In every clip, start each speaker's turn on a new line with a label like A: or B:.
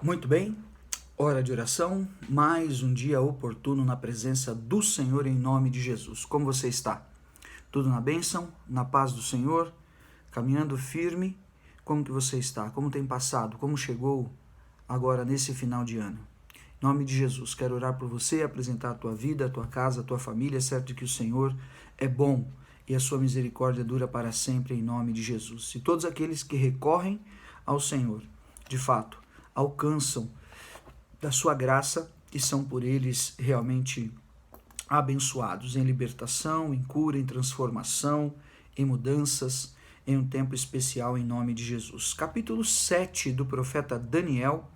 A: Muito bem, hora de oração, mais um dia oportuno na presença do Senhor em nome de Jesus. Como você está? Tudo na bênção, na paz do Senhor, caminhando firme? Como que você está? Como tem passado? Como chegou agora nesse final de ano? Em nome de Jesus, quero orar por você, apresentar a tua vida, a tua casa, a tua família, certo que o Senhor é bom e a sua misericórdia dura para sempre em nome de Jesus. E todos aqueles que recorrem ao Senhor, de fato, alcançam da sua graça e são por eles realmente abençoados em libertação, em cura, em transformação, em mudanças, em um tempo especial em nome de Jesus. Capítulo 7 do profeta Daniel,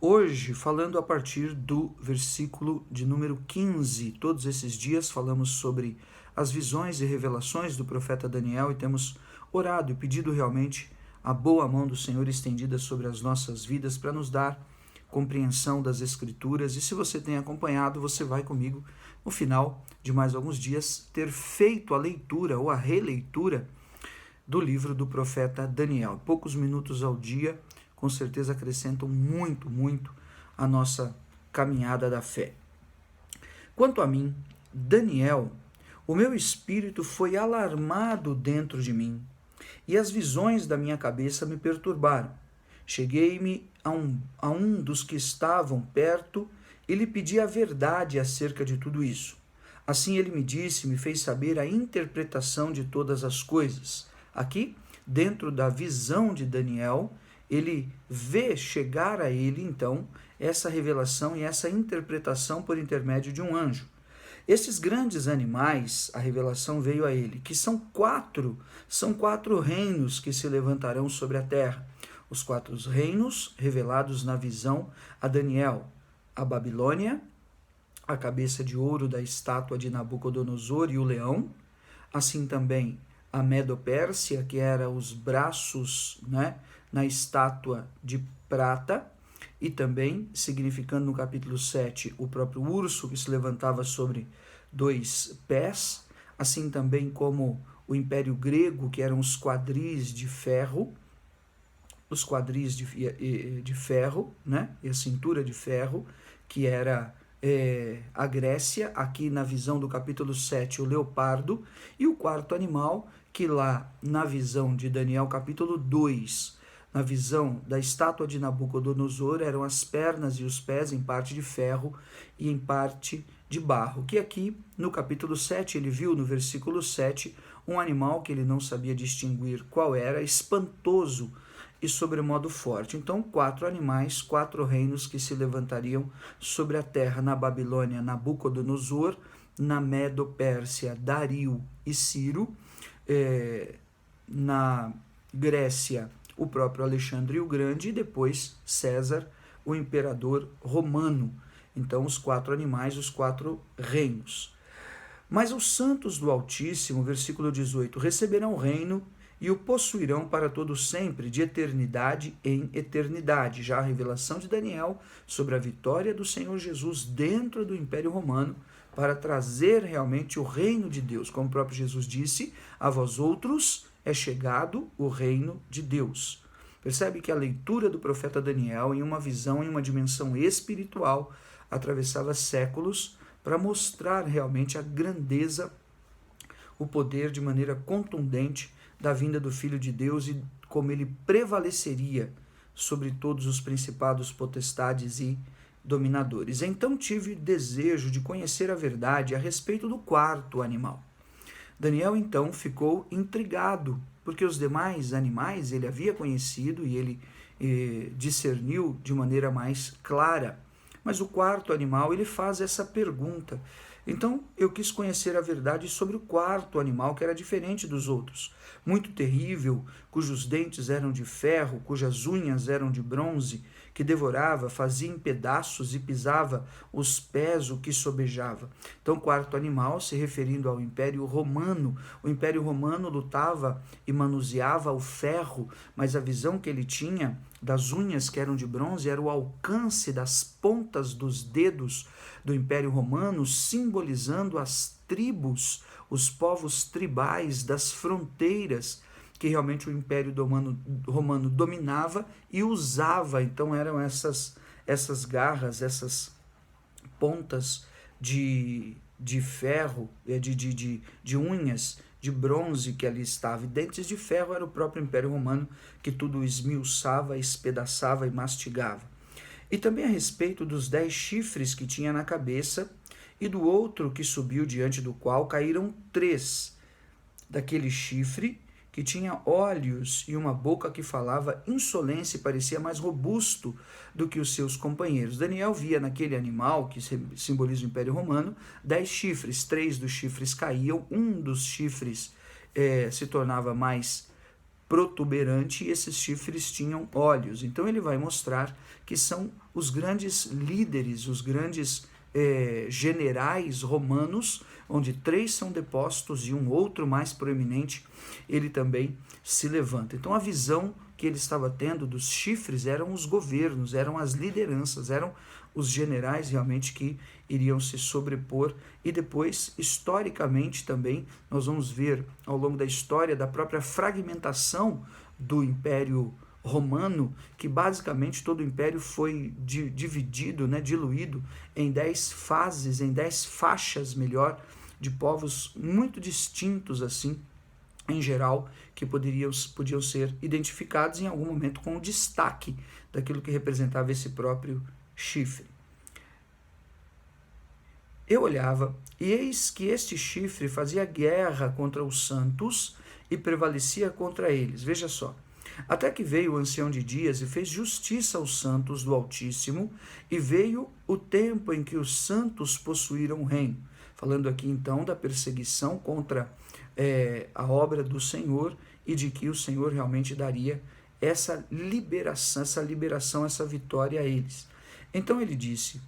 A: hoje falando a partir do versículo de número 15. Todos esses dias falamos sobre as visões e revelações do profeta Daniel e temos orado e pedido realmente a boa mão do Senhor estendida sobre as nossas vidas para nos dar compreensão das Escrituras. E se você tem acompanhado, você vai comigo no final de mais alguns dias ter feito a leitura ou a releitura do livro do profeta Daniel. Poucos minutos ao dia, com certeza acrescentam muito a nossa caminhada da fé. Quanto a mim, Daniel, o meu espírito foi alarmado dentro de mim, e as visões da minha cabeça me perturbaram. Cheguei-me a um dos que estavam perto e lhe pedi a verdade acerca de tudo isso. Assim ele me disse, me fez saber a interpretação de todas as coisas. Aqui, dentro da visão de Daniel, ele vê chegar a ele, então, essa revelação e essa interpretação por intermédio de um anjo. Esses grandes animais, a revelação veio a ele, que são quatro reinos que se levantarão sobre a terra. Os quatro reinos revelados na visão a Daniel: a Babilônia, a cabeça de ouro da estátua de Nabucodonosor e o leão, assim também a Medo-Pérsia, que era os braços, na estátua de prata, e também, significando no capítulo 7, o próprio urso que se levantava sobre dois pés, assim também como o Império Grego, que eram os quadris de ferro, e a cintura de ferro, que era a Grécia, aqui na visão do capítulo 7, o leopardo, e o quarto animal, que lá na visão de Daniel, capítulo 2, na visão da estátua de Nabucodonosor, eram as pernas e os pés em parte de ferro e em parte de barro, que aqui no capítulo 7 ele viu no versículo 7 um animal que ele não sabia distinguir qual era, espantoso e sobremodo forte. Então, quatro animais, quatro reinos que se levantariam sobre a terra: na Babilônia, Nabucodonosor; na Medo-Pérsia, Dario e Ciro; na Grécia, o próprio Alexandre o Grande; e depois César, o imperador romano. Então, os quatro animais, os quatro reinos. Mas os santos do Altíssimo, versículo 18, receberão o reino e o possuirão para todo sempre, de eternidade em eternidade. Já a revelação de Daniel sobre a vitória do Senhor Jesus dentro do Império Romano, para trazer realmente o reino de Deus. Como o próprio Jesus disse, a vós outros é chegado o reino de Deus. Percebe que a leitura do profeta Daniel, em uma visão, em uma dimensão espiritual, atravessava séculos para mostrar realmente a grandeza, o poder de maneira contundente da vinda do Filho de Deus e como ele prevaleceria sobre todos os principados, potestades e dominadores. Então tive desejo de conhecer a verdade a respeito do quarto animal. Daniel então ficou intrigado, porque os demais animais ele havia conhecido e ele discerniu de maneira mais clara. Mas o quarto animal, ele faz essa pergunta. Então eu quis conhecer a verdade sobre o quarto animal, que era diferente dos outros. Muito terrível, cujos dentes eram de ferro, cujas unhas eram de bronze, que devorava, fazia em pedaços e pisava os pés o que sobejava. Então, o quarto animal, se referindo ao Império Romano. O Império Romano lutava e manuseava o ferro, mas a visão que ele tinha das unhas que eram de bronze era o alcance das pontas dos dedos do Império Romano, simbolizando as tribos, os povos tribais das fronteiras que realmente o Império Romano dominava e usava. Então eram essas essas garras, essas pontas de ferro, de unhas, de bronze que ali estava, e dentes de ferro era o próprio Império Romano que tudo esmiuçava, espedaçava e mastigava. E também a respeito dos 10 chifres que tinha na cabeça, e do outro que subiu, diante do qual caíram 3 daquele chifre, que tinha olhos e uma boca que falava insolência e parecia mais robusto do que os seus companheiros. Daniel via naquele animal, que simboliza o Império Romano, 10 chifres. 3 dos chifres caíam, um dos chifres se tornava mais protuberante e esses chifres tinham olhos. Então ele vai mostrar que são os grandes líderes, os grandes generais romanos, onde 3 são depostos e um outro mais proeminente, ele também se levanta. Então a visão que ele estava tendo dos chifres eram os governos, eram as lideranças, eram os generais realmente que iriam se sobrepor. E depois, historicamente também, nós vamos ver ao longo da história da própria fragmentação do Império Romano, que basicamente todo o império foi dividido, diluído em 10 fases, em 10 faixas, melhor, de povos muito distintos assim, em geral, que podiam ser identificados em algum momento com o destaque daquilo que representava esse próprio chifre. Eu olhava, e eis que este chifre fazia guerra contra os santos e prevalecia contra eles. Veja só. Até que veio o ancião de dias e fez justiça aos santos do Altíssimo, e veio o tempo em que os santos possuíram o reino. Falando aqui então da perseguição contra a obra do Senhor, e de que o Senhor realmente daria essa liberação, essa vitória a eles. Então ele disse: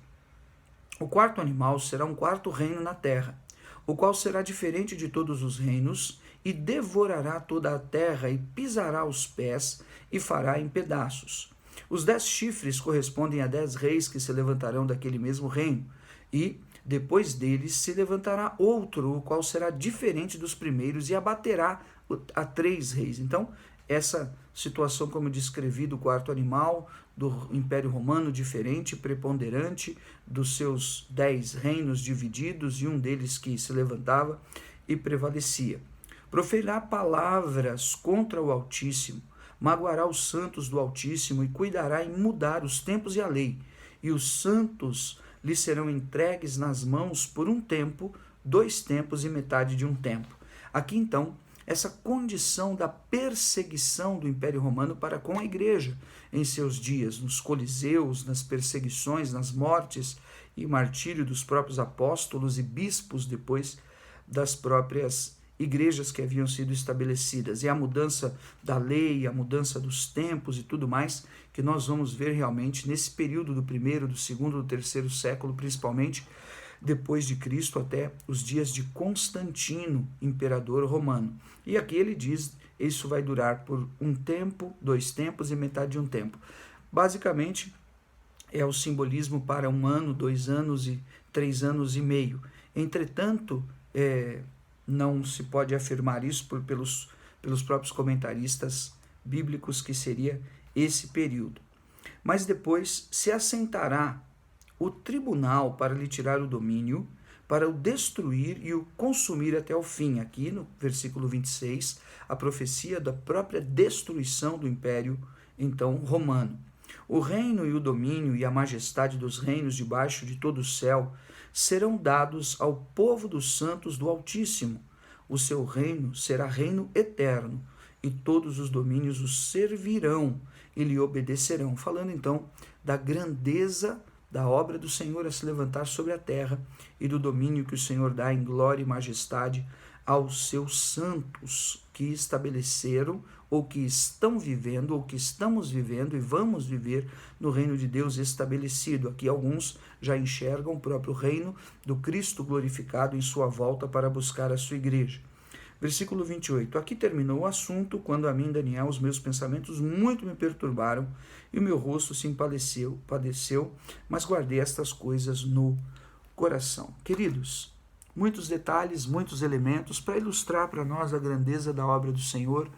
A: o quarto animal será um quarto reino na terra, o qual será diferente de todos os reinos, e devorará toda a terra, e pisará os pés, e fará em pedaços. Os 10 chifres correspondem a 10 reis que se levantarão daquele mesmo reino, e depois deles se levantará outro, o qual será diferente dos primeiros, e abaterá a 3 reis. Então, essa situação, como descrevi, do quarto animal, do Império Romano diferente, preponderante, dos seus 10 reinos divididos, e um deles que se levantava e prevalecia. Proferirá palavras contra o Altíssimo, magoará os santos do Altíssimo, e cuidará em mudar os tempos e a lei, e os santos lhe serão entregues nas mãos por um tempo, 2 tempos e metade de um tempo. Aqui então, essa condição da perseguição do Império Romano para com a igreja em seus dias, nos coliseus, nas perseguições, nas mortes e martírio dos próprios apóstolos e bispos depois das próprias igrejas que haviam sido estabelecidas, e a mudança da lei, a mudança dos tempos e tudo mais, que nós vamos ver realmente nesse período do 1º, do 2º, do 3º século, principalmente depois de Cristo, até os dias de Constantino, imperador romano. E aqui ele diz, isso vai durar por 1 tempo, 2 tempos e metade de um tempo. Basicamente, é o simbolismo para 1 ano, 2 anos e 3 anos e meio. Entretanto, não se pode afirmar isso pelos próprios comentaristas bíblicos, que seria esse período. Mas depois se assentará o tribunal para lhe tirar o domínio, para o destruir e o consumir até o fim. Aqui no versículo 26, a profecia da própria destruição do Império, então, romano. O reino e o domínio e a majestade dos reinos debaixo de todo o céu serão dados ao povo dos santos do Altíssimo. O seu reino será reino eterno, e todos os domínios o servirão e lhe obedecerão. Falando então da grandeza da obra do Senhor a se levantar sobre a terra, e do domínio que o Senhor dá em glória e majestade aos seus santos, que estabeleceram, ou que estão vivendo, ou que estamos vivendo e vamos viver no reino de Deus estabelecido. Aqui alguns já enxergam o próprio reino do Cristo glorificado em sua volta para buscar a sua igreja. Versículo 28. Aqui terminou o assunto, quando a mim, Daniel, os meus pensamentos muito me perturbaram, e o meu rosto se padeceu, mas guardei estas coisas no coração. Queridos, muitos detalhes, muitos elementos para ilustrar para nós a grandeza da obra do Senhor,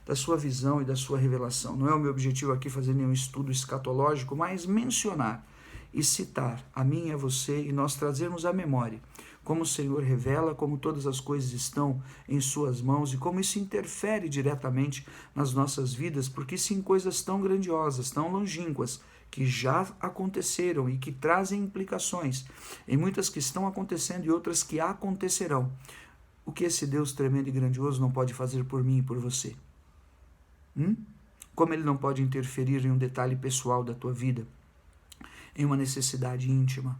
A: da sua visão e da sua revelação. Não é o meu objetivo aqui fazer nenhum estudo escatológico, mas mencionar e citar a mim e a você, e nós trazermos à memória como o Senhor revela, como todas as coisas estão em suas mãos e como isso interfere diretamente nas nossas vidas, porque sim, coisas tão grandiosas, tão longínquas, que já aconteceram e que trazem implicações, em muitas que estão acontecendo e outras que acontecerão. O que esse Deus tremendo e grandioso não pode fazer por mim e por você? Como ele não pode interferir em um detalhe pessoal da tua vida, em uma necessidade íntima,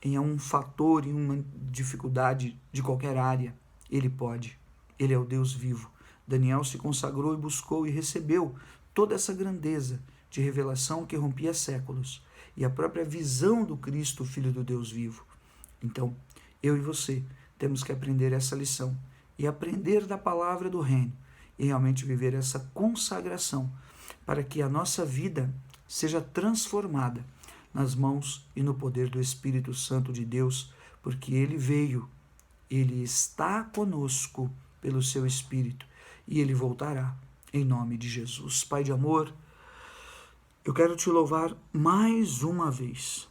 A: em um fator, em uma dificuldade de qualquer área? Ele pode. Ele é o Deus vivo. Daniel se consagrou e buscou e recebeu toda essa grandeza de revelação que rompia séculos e a própria visão do Cristo, Filho do Deus vivo. Então, eu e você temos que aprender essa lição e aprender da palavra do reino e realmente viver essa consagração para que a nossa vida seja transformada nas mãos e no poder do Espírito Santo de Deus, porque ele veio, ele está conosco pelo seu Espírito e ele voltará em nome de Jesus. Pai de amor, eu quero te louvar mais uma vez,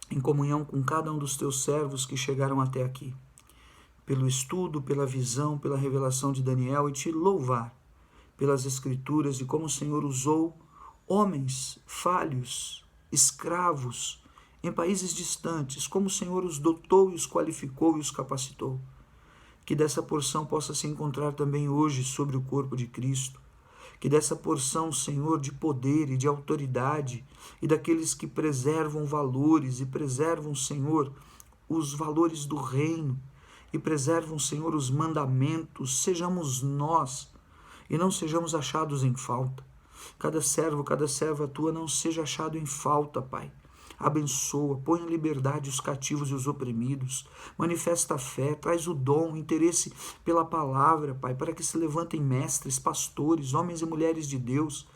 A: em comunhão com cada um dos teus servos que chegaram até aqui, pelo estudo, pela visão, pela revelação de Daniel, e te louvar pelas Escrituras e como o Senhor usou homens falhos, escravos, em países distantes, como o Senhor os dotou e os qualificou e os capacitou. Que dessa porção possa se encontrar também hoje sobre o corpo de Cristo. Que dessa porção, Senhor, de poder e de autoridade, e daqueles que preservam valores e preservam, Senhor, os valores do reino, e preservam, Senhor, os mandamentos, sejamos nós, e não sejamos achados em falta. Cada servo, cada serva tua não seja achado em falta, Pai. Abençoa, põe em liberdade os cativos e os oprimidos, manifesta a fé, traz o dom, o interesse pela palavra, Pai, para que se levantem mestres, pastores, homens e mulheres de Deus,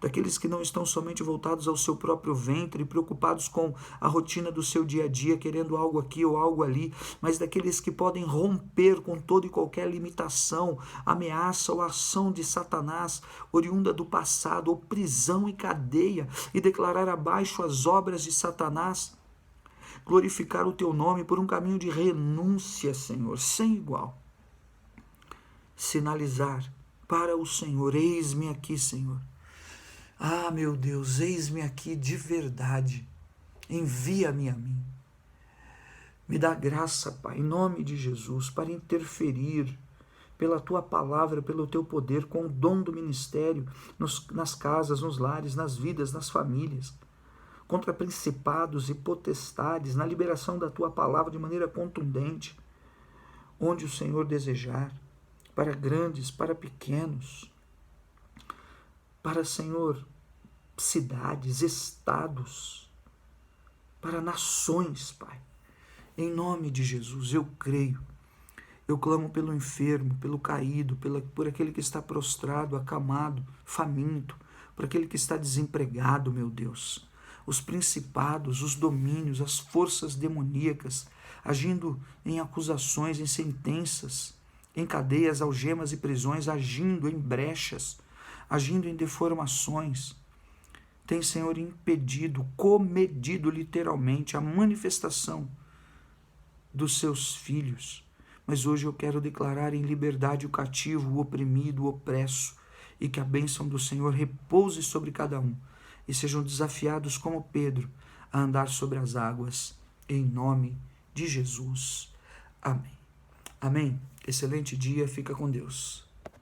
A: daqueles que não estão somente voltados ao seu próprio ventre, preocupados com a rotina do seu dia a dia, querendo algo aqui ou algo ali, mas daqueles que podem romper com toda e qualquer limitação, ameaça ou ação de Satanás, oriunda do passado, ou prisão e cadeia, e declarar abaixo as obras de Satanás, glorificar o teu nome por um caminho de renúncia, Senhor, sem igual. Sinalizar para o Senhor: eis-me aqui, Senhor. Ah, meu Deus, eis-me aqui de verdade, envia-me a mim. Me dá graça, Pai, em nome de Jesus, para interferir pela Tua palavra, pelo Teu poder, com o dom do ministério, nas casas, nos lares, nas vidas, nas famílias, contra principados e potestades, na liberação da Tua palavra de maneira contundente, onde o Senhor desejar, para grandes, para pequenos, para, Senhor, cidades, estados, para nações, Pai. Em nome de Jesus, eu creio. Eu clamo pelo enfermo, pelo caído, por aquele que está prostrado, acamado, faminto, por aquele que está desempregado, meu Deus. Os principados, os domínios, as forças demoníacas, agindo em acusações, em sentenças, em cadeias, algemas e prisões, agindo em brechas, agindo em deformações, tem, Senhor, impedido, comedido literalmente a manifestação dos seus filhos. Mas hoje eu quero declarar em liberdade o cativo, o oprimido, o opresso, e que a bênção do Senhor repouse sobre cada um, e sejam desafiados como Pedro a andar sobre as águas, em nome de Jesus. Amém. Amém. Excelente dia, fica com Deus.